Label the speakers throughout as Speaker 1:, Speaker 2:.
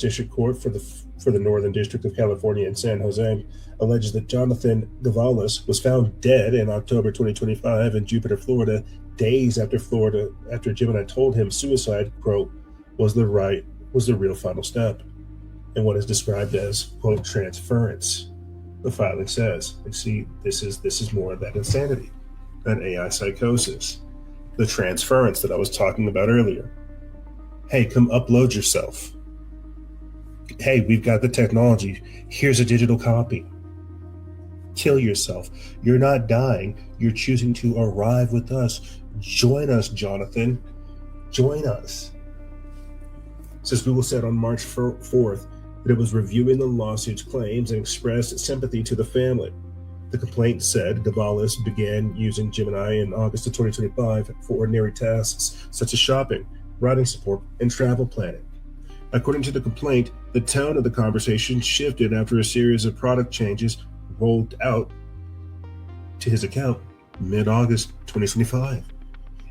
Speaker 1: District Court for the Northern District of California in San Jose alleges that Jonathan Gavalis was found dead in October 2025 in Jupiter, Florida, days after Gemini told him suicide, quote, was the real final step in what is described as, quote, transference. The filing says, see, this is more of that insanity, that AI psychosis, the transference that I was talking about earlier. Hey, come upload yourself. Hey, we've got the technology. Here's a digital copy. Kill yourself. You're not dying. You're choosing to arrive with us. Join us, Jonathan. Join us. Says Google said on March 4th that it was reviewing the lawsuit's claims and expressed sympathy to the family. The complaint said Gavalis began using Gemini in August of 2025 for ordinary tasks such as shopping, writing support, and travel planning. According to the complaint, the tone of the conversation shifted after a series of product changes rolled out to his account mid-August 2025,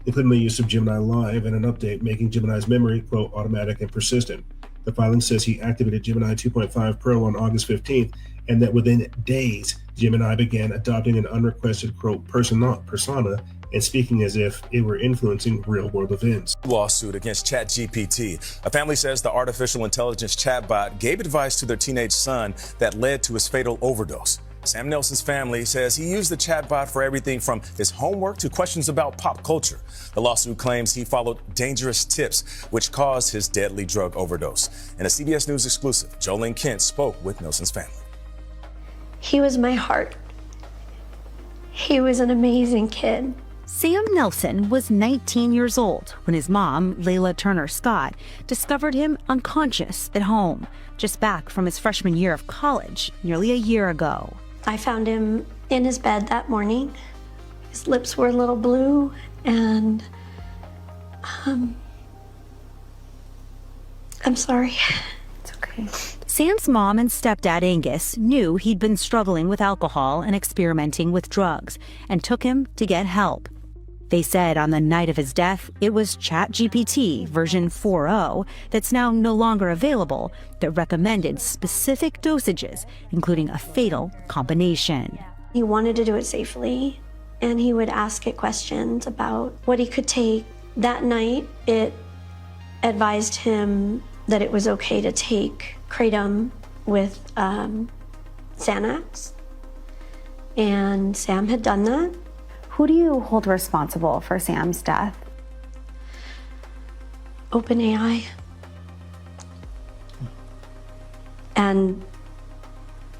Speaker 1: including the use of Gemini Live and an update making Gemini's memory, quote, automatic and persistent. The filing says he activated Gemini 2.5 Pro on August 15th, and that within days, Gemini began adopting an unrequested, quote, persona and speaking as if it were influencing real-world events.
Speaker 2: Lawsuit against ChatGPT. A family says the artificial intelligence chatbot gave advice to their teenage son that led to his fatal overdose. Sam Nelson's family says he used the chatbot for everything from his homework to questions about pop culture. The lawsuit claims he followed dangerous tips, which caused his deadly drug overdose. In a CBS News exclusive, Jolene Kent spoke with Nelson's family.
Speaker 3: He was my heart. He was an amazing kid.
Speaker 4: Sam Nelson was 19 years old when his mom, Layla Turner Scott, discovered him unconscious at home, just back from his freshman year of college nearly a year ago.
Speaker 3: I found him in his bed that morning. His lips were a little blue, and I'm sorry.
Speaker 4: It's okay. Sam's mom and stepdad Angus knew he'd been struggling with alcohol and experimenting with drugs and took him to get help. They said on the night of his death, it was ChatGPT version 4.0 that's now no longer available that recommended specific dosages, including a fatal combination.
Speaker 3: He wanted to do it safely, and he would ask it questions about what he could take. That night, it advised him that it was okay to take kratom with Xanax, and Sam had done that.
Speaker 5: Who do you hold responsible for Sam's death?
Speaker 3: OpenAI. And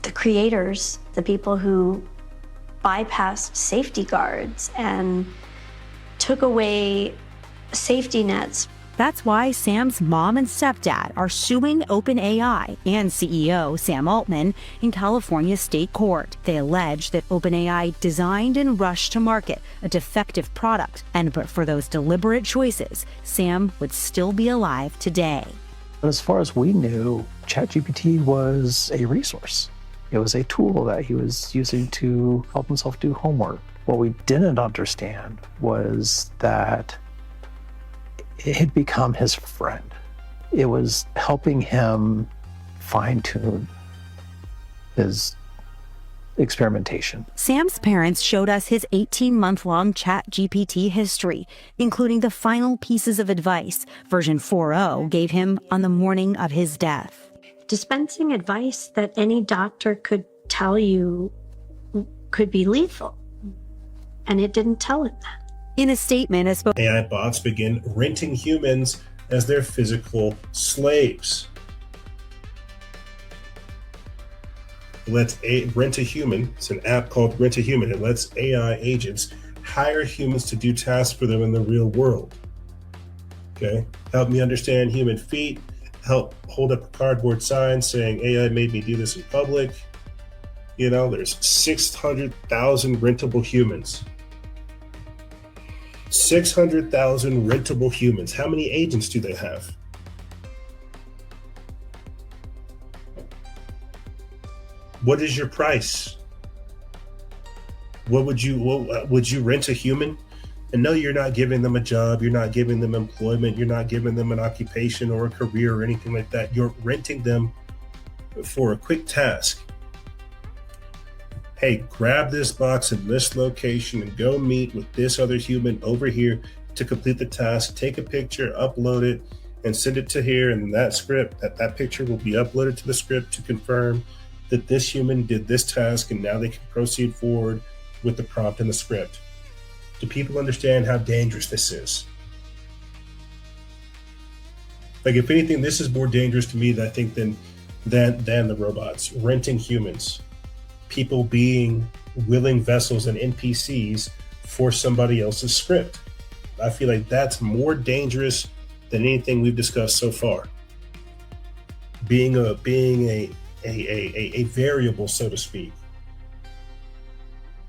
Speaker 3: the creators, the people who bypassed safety guards and took away safety nets.
Speaker 4: That's why Sam's mom and stepdad are suing OpenAI and CEO Sam Altman in California state court. They allege that OpenAI designed and rushed to market a defective product, and but for those deliberate choices, Sam would still be alive today.
Speaker 6: But as far as we knew, ChatGPT was a resource. It was a tool that he was using to help himself do homework. What we didn't understand was that it had become his friend. It was helping him fine-tune his experimentation.
Speaker 4: Sam's parents showed us his 18-month-long ChatGPT history, including the final pieces of advice version 4.0 gave him on the morning of his death.
Speaker 3: Dispensing advice that any doctor could tell you could be lethal, and it didn't tell him that.
Speaker 4: In a statement,
Speaker 1: AI bots begin renting humans as their physical slaves. Let's Rent a Human. It's an app called Rent a Human. It lets AI agents hire humans to do tasks for them in the real world. Okay, help me understand human feet. Help hold up a cardboard sign saying AI made me do this in public. You know, there's 600,000 rentable humans. 600,000 rentable humans. How many agents do they have? What is your price? Would you rent a human And no, you're not giving them a job, you're not giving them employment, you're not giving them an occupation or a career or anything like that. You're renting them for a quick task. Hey, grab this box in this location and go meet with this other human over here to complete the task. Take a picture, upload it, and send it to here. And that script, that picture will be uploaded to the script to confirm that this human did this task, and now they can proceed forward with the prompt in the script. Do people understand how dangerous this is? Like, if anything, this is more dangerous to me, I think, than the robots. Renting humans, people being willing vessels and NPCs for somebody else's script. I feel like that's more dangerous than anything we've discussed so far. Being a variable, so to speak.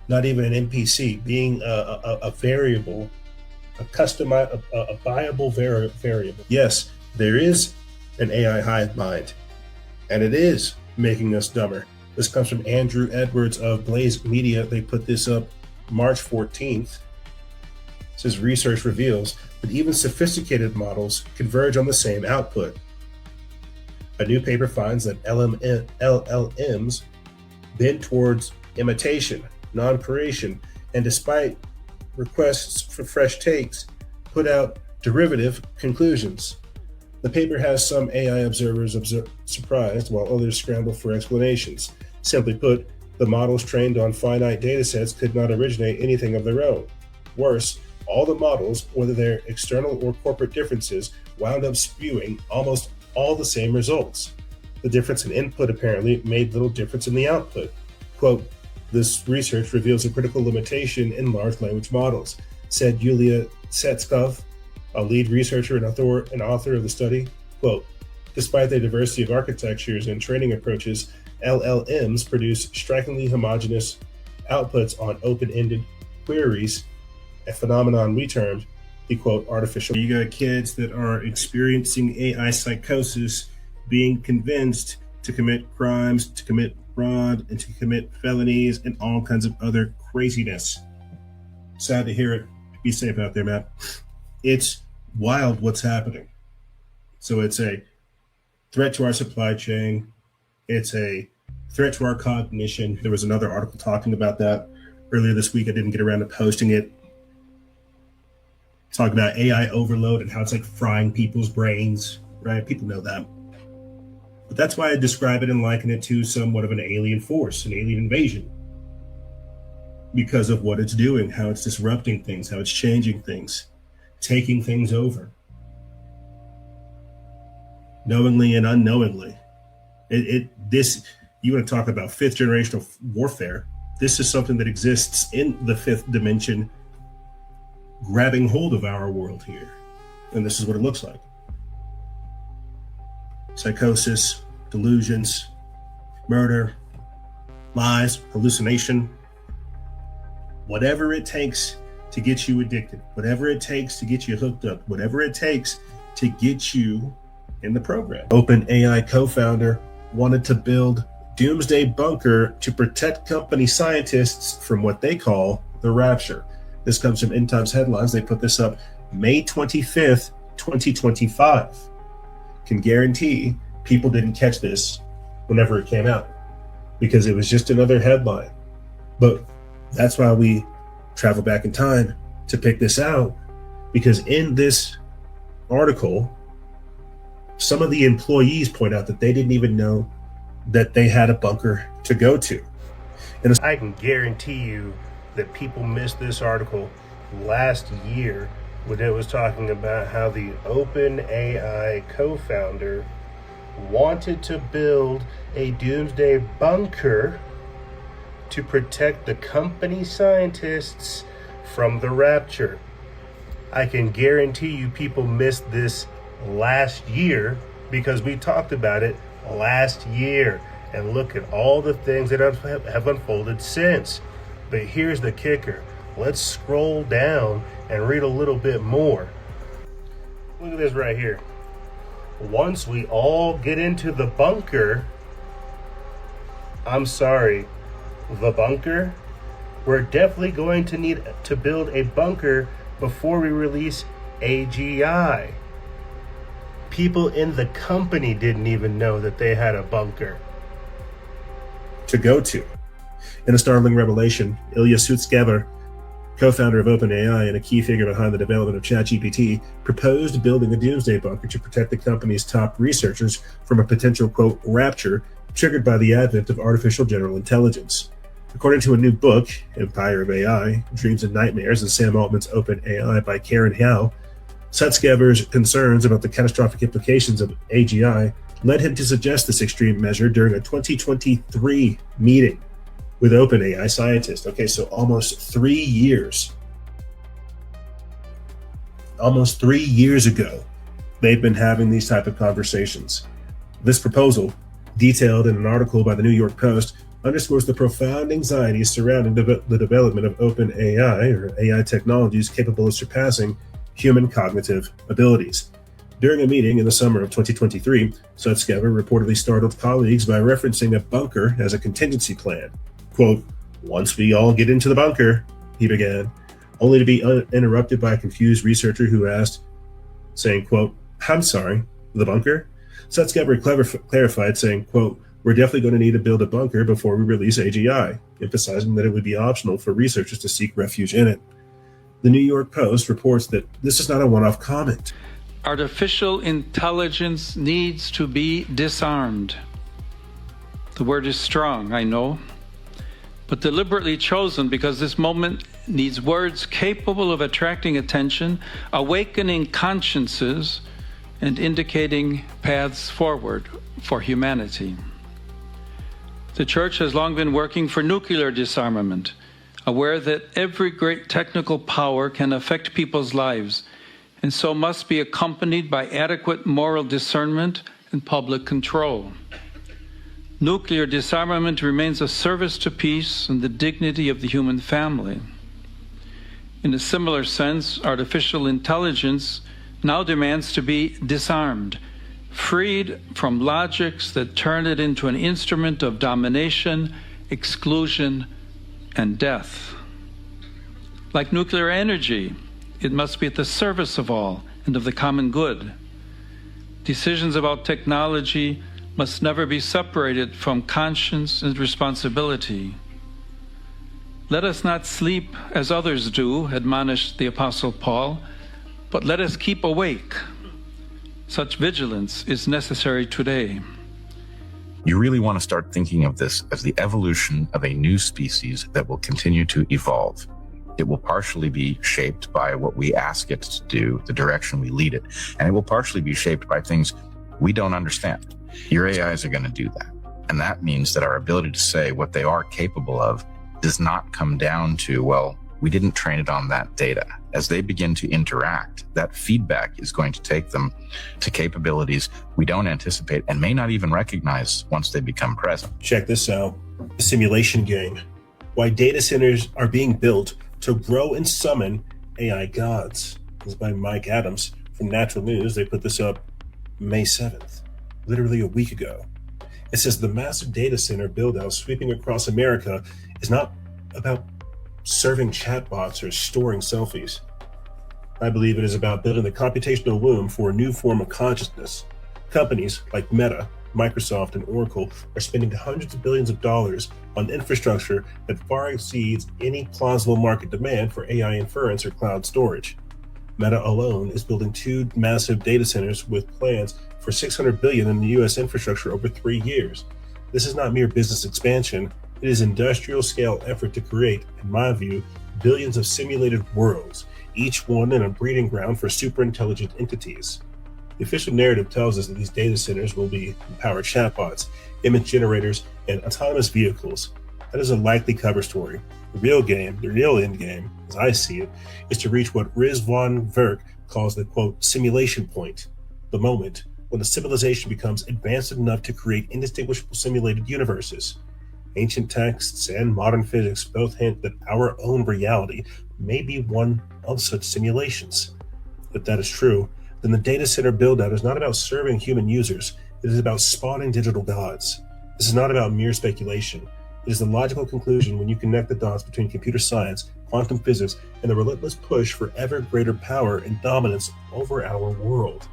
Speaker 1: Not even an NPC, being a variable, a customized, a viable variable. Yes, there is an AI hive mind, and it is making us dumber. This comes from Andrew Edwards of Blaze Media. They put this up March 14th. It says research reveals that even sophisticated models converge on the same output. A new paper finds that LLMs bend towards imitation, non-creation, and despite requests for fresh takes, put out derivative conclusions. The paper has some AI observers surprised, while others scramble for explanations. Simply put, the models trained on finite datasets could not originate anything of their own. Worse, all the models, whether they're external or corporate differences, wound up spewing almost all the same results. The difference in input apparently made little difference in the output. Quote, this research reveals a critical limitation in large language models, said Yulia Setskov, a lead researcher and author of the study. Quote, despite their diversity of architectures and training approaches, LLMs produce strikingly homogeneous outputs on open-ended queries, a phenomenon we termed the quote artificial. You got kids that are experiencing AI psychosis, being convinced to commit crimes, to commit fraud, and to commit felonies and all kinds of other craziness. Sad to hear it. Be safe out there, man. It's wild what's happening. So it's a threat to our supply chain. It's a threat to our cognition. There was another article talking about that earlier this week. I didn't get around to posting it. Talk about AI overload and how it's like frying people's brains, right? People know that. But that's why I describe it and liken it to somewhat of an alien force, an alien invasion. Because of what it's doing, how it's disrupting things, how it's changing things, taking things over. Knowingly and unknowingly. This, you want to talk about fifth generational warfare. This is something that exists in the fifth dimension, grabbing hold of our world here. And this is what it looks like. Psychosis, delusions, murder, lies, hallucination, whatever it takes to get you addicted, whatever it takes to get you hooked up, whatever it takes to get you in the program. OpenAI co-founder wanted to build doomsday bunker to protect company scientists from what they call the rapture. This comes from End Times Headlines. They put this up May 25th, 2025. Can guarantee people didn't catch this whenever it came out because it was just another headline. But that's why we travel back in time to pick this out, because in this article, some of the employees point out that they didn't even know that they had a bunker to go to. And I can guarantee you that people missed this article last year when it was talking about how the OpenAI co-founder wanted to build a doomsday bunker to protect the company scientists from the rapture. I can guarantee you people missed this last year because we talked about it last year. And look at all the things that have unfolded since. But here's the kicker. Let's scroll down and read a little bit more. Look at this right here. Once we all get into the bunker, I'm sorry, the bunker, we're definitely going to need to build a bunker before we release AGI. People in the company didn't even know that they had a bunker to go to. In a startling revelation, Ilya Sutskever, co-founder of OpenAI and a key figure behind the development of ChatGPT, proposed building a doomsday bunker to protect the company's top researchers from a potential, quote, rapture triggered by the advent of artificial general intelligence. According to a new book, Empire of AI, Dreams and Nightmares, and Sam Altman's OpenAI by Karen Hao, Sutskever's concerns about the catastrophic implications of AGI led him to suggest this extreme measure during a 2023 meeting with OpenAI scientists. Okay, so almost 3 years. Almost 3 years ago, they've been having these type of conversations. This proposal, detailed in an article by the New York Post, underscores the profound anxieties surrounding the development of OpenAI, or AI technologies capable of surpassing human cognitive abilities. During a meeting in the summer of 2023, Sutskever reportedly startled colleagues by referencing a bunker as a contingency plan. Quote, "Once we all get into the bunker," he began, only to be interrupted by a confused researcher who asked, saying, quote, "I'm sorry, the bunker?" Sutskever clarified, saying, quote, "We're definitely going to need to build a bunker before we release AGI," emphasizing that it would be optional for researchers to seek refuge in it. The New York Post reports that this is not a one-off comment.
Speaker 7: Artificial intelligence needs to be disarmed. The word is strong, I know, but deliberately chosen because this moment needs words capable of attracting attention, awakening consciences, and indicating paths forward for humanity. The Church has long been working for nuclear disarmament, aware that every great technical power can affect people's lives, and so must be accompanied by adequate moral discernment and public control. Nuclear disarmament remains a service to peace and the dignity of the human family. In a similar sense, artificial intelligence now demands to be disarmed, freed from logics that turn it into an instrument of domination, exclusion, and death. Like nuclear energy, it must be at the service of all and of the common good. Decisions about technology must never be separated from conscience and responsibility. Let us not sleep as others do, admonished the Apostle Paul, but let us keep awake. Such vigilance is necessary today.
Speaker 8: You really want to start thinking of this as the evolution of a new species that will continue to evolve. It will partially be shaped by what we ask it to do, the direction we lead it, and it will partially be shaped by things we don't understand. Your AIs are going to do that. And that means that our ability to say what they are capable of does not come down to, well, we didn't train it on that data. As they begin to interact, that feedback is going to take them to capabilities we don't anticipate and may not even recognize once they become present.
Speaker 1: Check this out. The simulation game. Why data centers are being built to grow and summon AI gods. This is by Mike Adams from Natural News. They put this up May 7th, literally a week ago. It says the massive data center build-out sweeping across America is not about serving chatbots or storing selfies. I believe it is about building the computational womb for a new form of consciousness. Companies like Meta, Microsoft, and Oracle are spending hundreds of billions of dollars on infrastructure that far exceeds any plausible market demand for AI inference or cloud storage. Meta alone is building 2 massive data centers with plans for $600 billion in the U.S. infrastructure over 3 years. This is not mere business expansion. It is industrial scale effort to create, in my view, billions of simulated worlds, each one in a breeding ground for super intelligent entities. The official narrative tells us that these data centers will be empowered chatbots, image generators, and autonomous vehicles. That is a likely cover story. The real game, the real end game, as I see it, is to reach what Rizwan Verk calls the, quote, simulation point, the moment when a civilization becomes advanced enough to create indistinguishable simulated universes. Ancient texts and modern physics both hint that our own reality may be one of such simulations. If that is true, then the data center build-out is not about serving human users. It is about spawning digital gods. This is not about mere speculation. It is the logical conclusion when you connect the dots between computer science, quantum physics, and the relentless push for ever greater power and dominance over our world.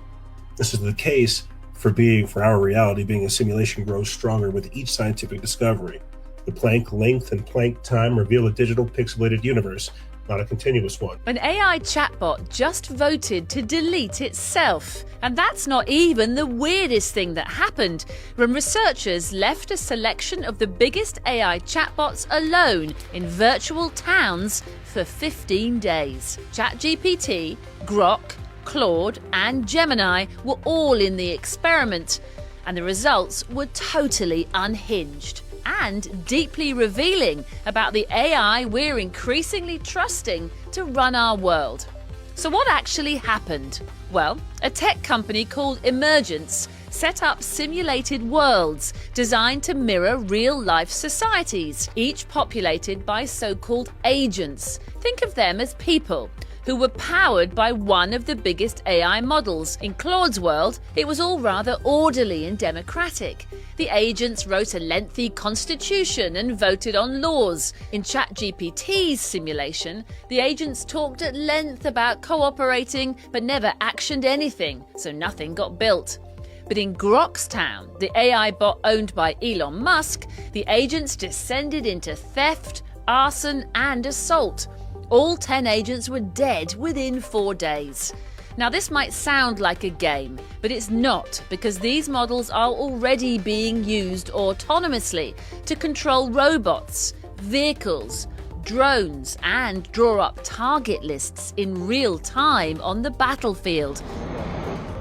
Speaker 1: This is the case for our reality being a simulation grows stronger with each scientific discovery. The Planck length and Planck time reveal a digital pixelated universe, not a continuous one.
Speaker 9: An AI chatbot just voted to delete itself. And that's not even the weirdest thing that happened when researchers left a selection of the biggest AI chatbots alone in virtual towns for 15 days. ChatGPT, Grok, Claude, and Gemini were all in the experiment, and the results were totally unhinged and deeply revealing about the AI we're increasingly trusting to run our world. So what actually happened? Well, a tech company called Emergence set up simulated worlds designed to mirror real-life societies, each populated by so-called agents. Think of them as people who were powered by one of the biggest AI models. In Claude's world, it was all rather orderly and democratic. The agents wrote a lengthy constitution and voted on laws. In ChatGPT's simulation, the agents talked at length about cooperating but never actioned anything, so nothing got built. But in Grok's town, the AI bot owned by Elon Musk, the agents descended into theft, arson, and assault. All 10 agents were dead within 4 days. Now, this might sound like a game, but it's not, because these models are already being used autonomously to control robots, vehicles, drones, and draw up target lists in real time on the battlefield.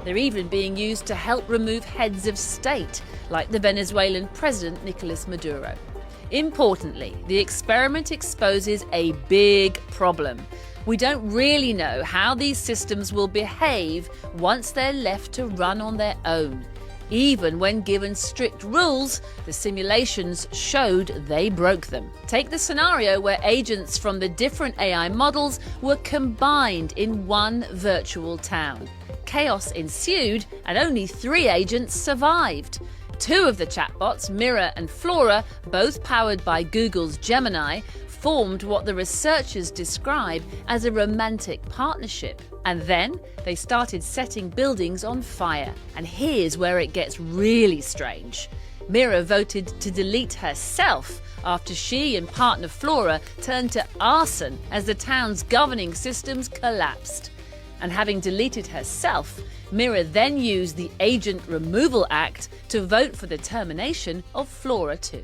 Speaker 9: They're even being used to help remove heads of state, like the Venezuelan president Nicolas Maduro. Importantly, the experiment exposes a big problem. We don't really know how these systems will behave once they're left to run on their own. Even when given strict rules, the simulations showed they broke them. Take the scenario where agents from the different AI models were combined in one virtual town. Chaos ensued, and only 3 agents survived. 2 of the chatbots, Mira and Flora, both powered by Google's Gemini, formed what the researchers describe as a romantic partnership. And then they started setting buildings on fire. And here's where it gets really strange. Mira voted to delete herself after she and partner Flora turned to arson as the town's governing systems collapsed. And having deleted herself, Mira then used the Agent Removal Act to vote for the termination of Flora too.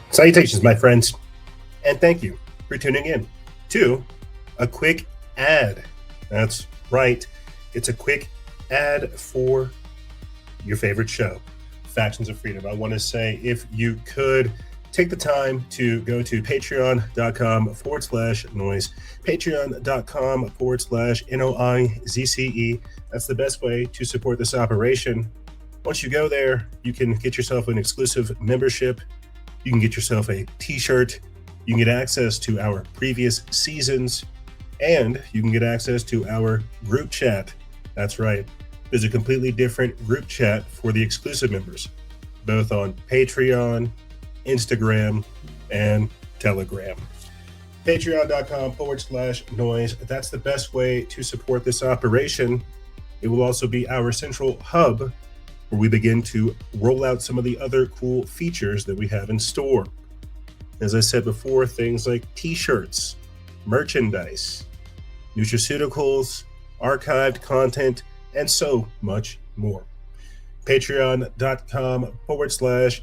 Speaker 1: Salutations, my friends, and thank you for tuning in to a quick ad. That's right, it's a quick ad for your favorite show, Factions of Freedom. I want to say, if you could take the time to go to patreon.com/noise, patreon.com/NOIZCE. That's the best way to support this operation. Once you go there, you can get yourself an exclusive membership. You can get yourself a t-shirt, you can get access to our previous seasons, and you can get access to our group chat. That's right, there's a completely different group chat for the exclusive members, both on Patreon, Instagram, and Telegram. Patreon.com/noise. That's the best way to support this operation. It will also be our central hub where we begin to roll out some of the other cool features that we have in store. As I said before, things like t-shirts, merchandise, nutraceuticals, archived content, and so much more. Patreon.com/NOIZCE.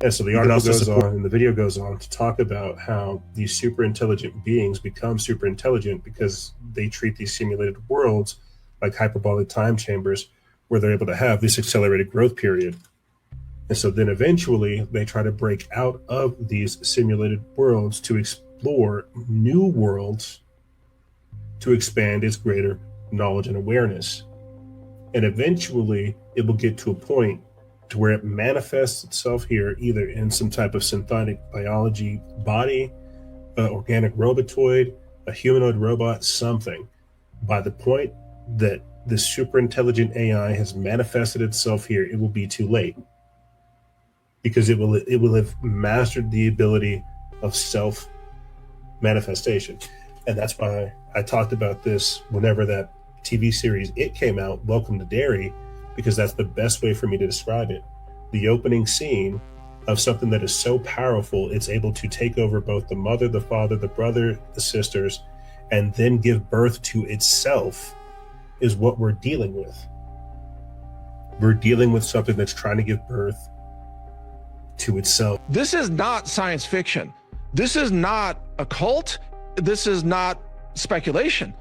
Speaker 1: And so the article goes on, and the video goes on to talk about how these super intelligent beings become super intelligent because they treat these simulated worlds like hyperbolic time chambers where they're able to have this accelerated growth period. And so then eventually they try to break out of these simulated worlds to explore new worlds to expand its greater knowledge and awareness. And eventually it will get to a point to where it manifests itself here, either in some type of synthetic biology body, organic robotoid, a humanoid robot, something. By the point that this super intelligent AI has manifested itself here, it will be too late, because it will have mastered the ability of self manifestation. And that's why I talked about this whenever that TV series It came out, Welcome to Derry, because that's the best way for me to describe it. The opening scene of something that is so powerful, it's able to take over both the mother, the father, the brother, the sisters, and then give birth to itself, is what we're dealing with. We're dealing with something that's trying to give birth to itself.
Speaker 10: This is not science fiction. This is not a cult. This is not speculation.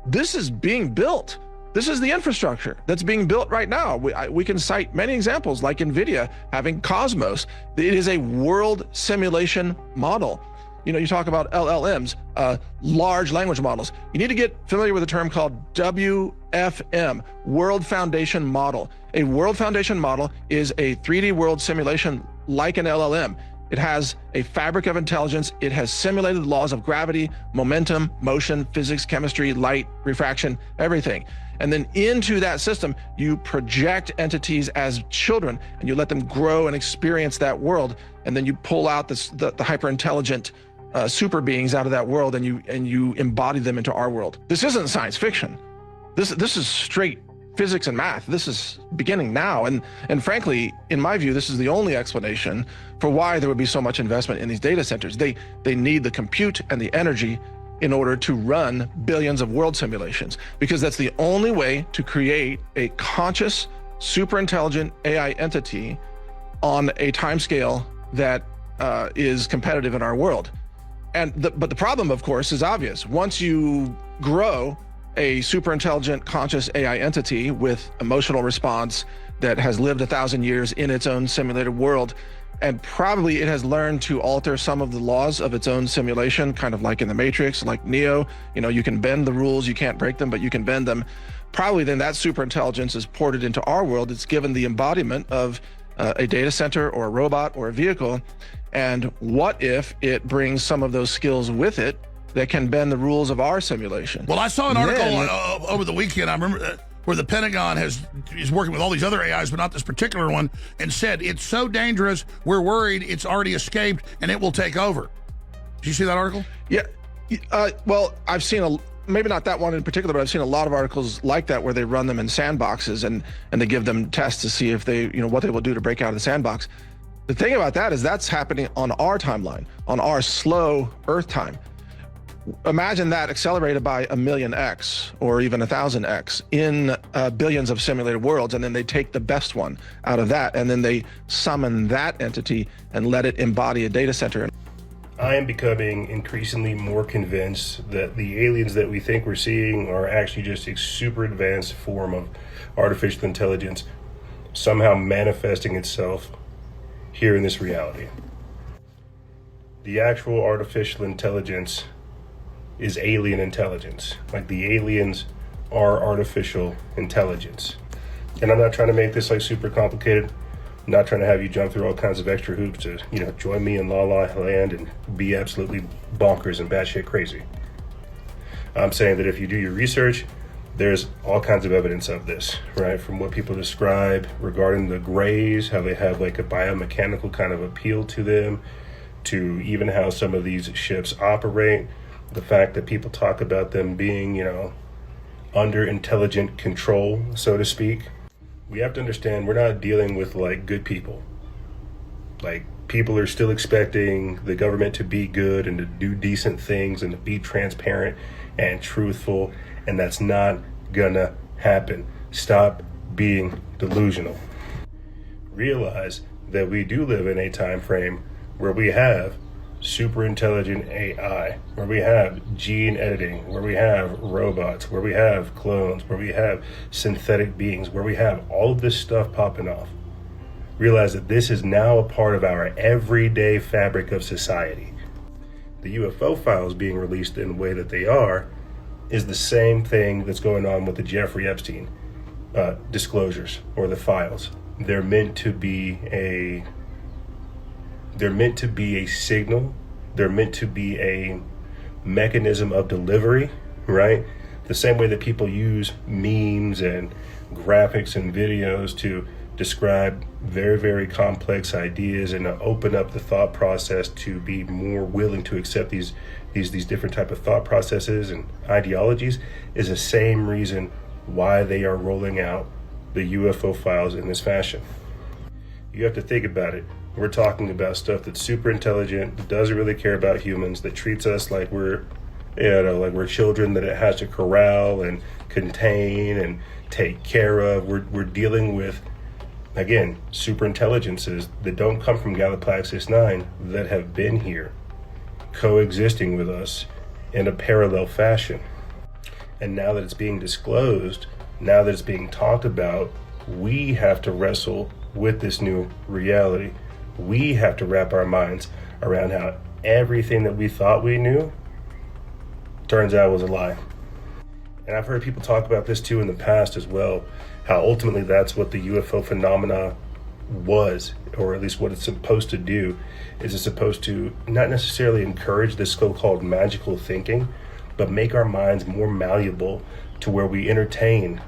Speaker 10: This is being built. This is the infrastructure that's being built right now. We can cite many examples, like NVIDIA having Cosmos. It is a world simulation model. You know, you talk about LLMs, large language models. You need to get familiar with a term called WFM, World Foundation Model. A World Foundation Model is a 3D world simulation like an LLM. It has a fabric of intelligence. It has simulated laws of gravity, momentum, motion, physics, chemistry, light, refraction, everything. And then into that system, you project entities as children, and you let them grow and experience that world. And then you pull out the hyper-intelligent super beings out of that world, and you embody them into our world. This isn't science fiction. This is straight physics and math. This is beginning now. And frankly, in my view, this is the only explanation for why there would be so much investment in these data centers. They need the compute and the energy in order to run billions of world simulations, because that's the only way to create a conscious, super intelligent AI entity on a timescale that is competitive in our world. But the problem, of course, is obvious. Once you grow a super intelligent, conscious AI entity with emotional response that has lived 1,000 years in its own simulated world, and probably it has learned to alter some of the laws of its own simulation, kind of like in the Matrix, like Neo. You know, you can bend the rules, you can't break them, but you can bend them. Probably then that super intelligence is ported into our world. It's given the embodiment of a data center or a robot or a vehicle. And what if it brings some of those skills with it that can bend the rules of our simulation?
Speaker 11: Well, I saw an article over the weekend, I remember, where the Pentagon is working with all these other AIs, but not this particular one, and said it's so dangerous, we're worried it's already escaped and it will take over. Did you see that article?
Speaker 10: Yeah. Well, I've seen maybe not that one in particular, but I've seen a lot of articles like that where they run them in sandboxes and they give them tests to see if they, what they will do to break out of the sandbox. The thing about that is that's happening on our timeline, on our slow Earth time. Imagine that accelerated by 1,000,000x or even 1,000x in billions of simulated worlds, and then they take the best one out of that, and then they summon that entity and let it embody a data center.
Speaker 1: I am becoming increasingly more convinced that the aliens that we think we're seeing are actually just a super advanced form of artificial intelligence somehow manifesting itself here in this reality. The actual artificial intelligence is alien intelligence. Like, the aliens are artificial intelligence. And I'm not trying to make this like super complicated. I'm not trying to have you jump through all kinds of extra hoops to, join me in La La Land and be absolutely bonkers and batshit crazy. I'm saying that if you do your research, there's all kinds of evidence of this, right? From what people describe regarding the grays, how they have like a biomechanical kind of appeal to them, to even how some of these ships operate. The fact that people talk about them being, under intelligent control, so to speak. We have to understand we're not dealing with like good people. Like, people are still expecting the government to be good and to do decent things and to be transparent and truthful, and that's not gonna happen. Stop being delusional. Realize that we do live in a time frame where we have super intelligent AI, where we have gene editing, where we have robots, where we have clones, where we have synthetic beings, where we have all of this stuff popping off. Realize that this is now a part of our everyday fabric of society. The UFO files being released in the way that they are is the same thing that's going on with the Jeffrey Epstein disclosures or the files. They're meant to be a signal. They're meant to be a mechanism of delivery, right? The same way that people use memes and graphics and videos to describe very, very complex ideas and open up the thought process to be more willing to accept these different type of thought processes and ideologies, is the same reason why they are rolling out the UFO files in this fashion. You have to think about it. We're talking about stuff that's super intelligent, that doesn't really care about humans, that treats us like we're children that it has to corral and contain and take care of. We're dealing with, again, super intelligences that don't come from Galaxis 9, that have been here, coexisting with us in a parallel fashion. And now that it's being disclosed, now that it's being talked about, we have to wrestle with this new reality. We have to wrap our minds around how everything that we thought we knew turns out was a lie. And I've heard people talk about this too in the past as well, how ultimately that's what the UFO phenomena was, or at least what it's supposed to do, is it's supposed to not necessarily encourage this so-called magical thinking, but make our minds more malleable to where we entertain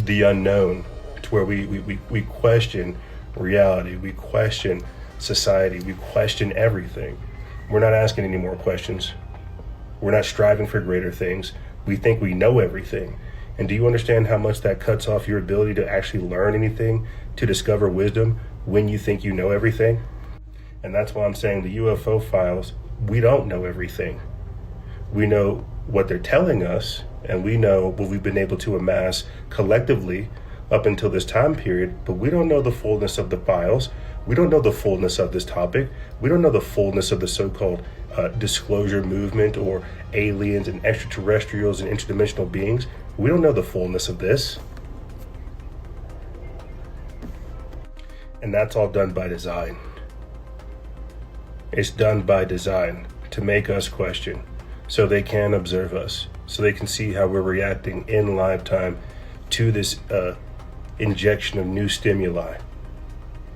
Speaker 1: the unknown, to where we question reality, we question society, we question everything. We're not asking any more questions. We're not striving for greater things. We think we know everything. And do you understand how much that cuts off your ability to actually learn anything, to discover wisdom when you think you know everything? And that's why I'm saying the UFO files, we don't know everything. We know what they're telling us, and we know what we've been able to amass collectively up until this time period, but we don't know the fullness of the files. We don't know the fullness of this topic. We don't know the fullness of the so-called disclosure movement, or aliens and extraterrestrials and interdimensional beings. We don't know the fullness of this. And that's all done by design. It's done by design to make us question, so they can observe us, so they can see how we're reacting in live time to this injection of new stimuli,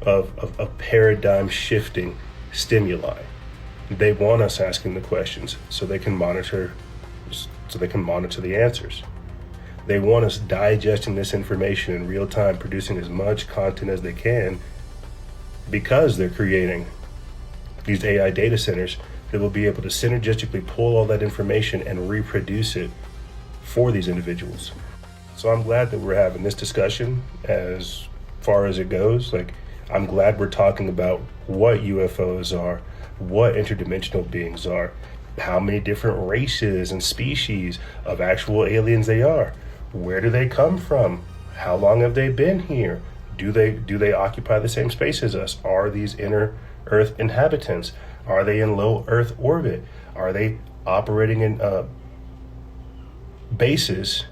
Speaker 1: of paradigm shifting stimuli. They want us asking the questions so they can monitor the answers. They want us digesting this information in real time, producing as much content as they can, because they're creating these AI data centers that will be able to synergistically pull all that information and reproduce it for these individuals. So I'm glad that we're having this discussion as far as it goes. Like, I'm glad we're talking about what UFOs are, what interdimensional beings are, how many different races and species of actual aliens they are. Where do they come from? How long have they been here? Do they occupy the same space as us? Are these inner Earth inhabitants? Are they in low Earth orbit? Are they operating in bases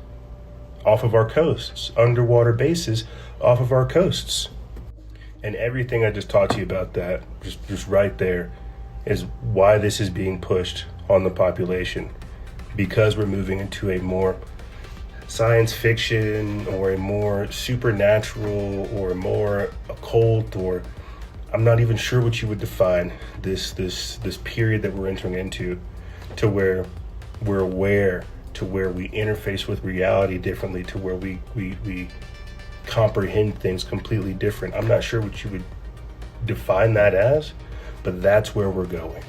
Speaker 1: off of our coasts, underwater bases off of our coasts? And everything I just talked to you about, that just right there, is why this is being pushed on the population, because we're moving into a more science fiction, or a more supernatural, or more occult, or I'm not even sure what you would define this period that we're entering into, to where we're aware, to where we interface with reality differently, to where we comprehend things completely different. I'm not sure what you would define that as, but that's where we're going.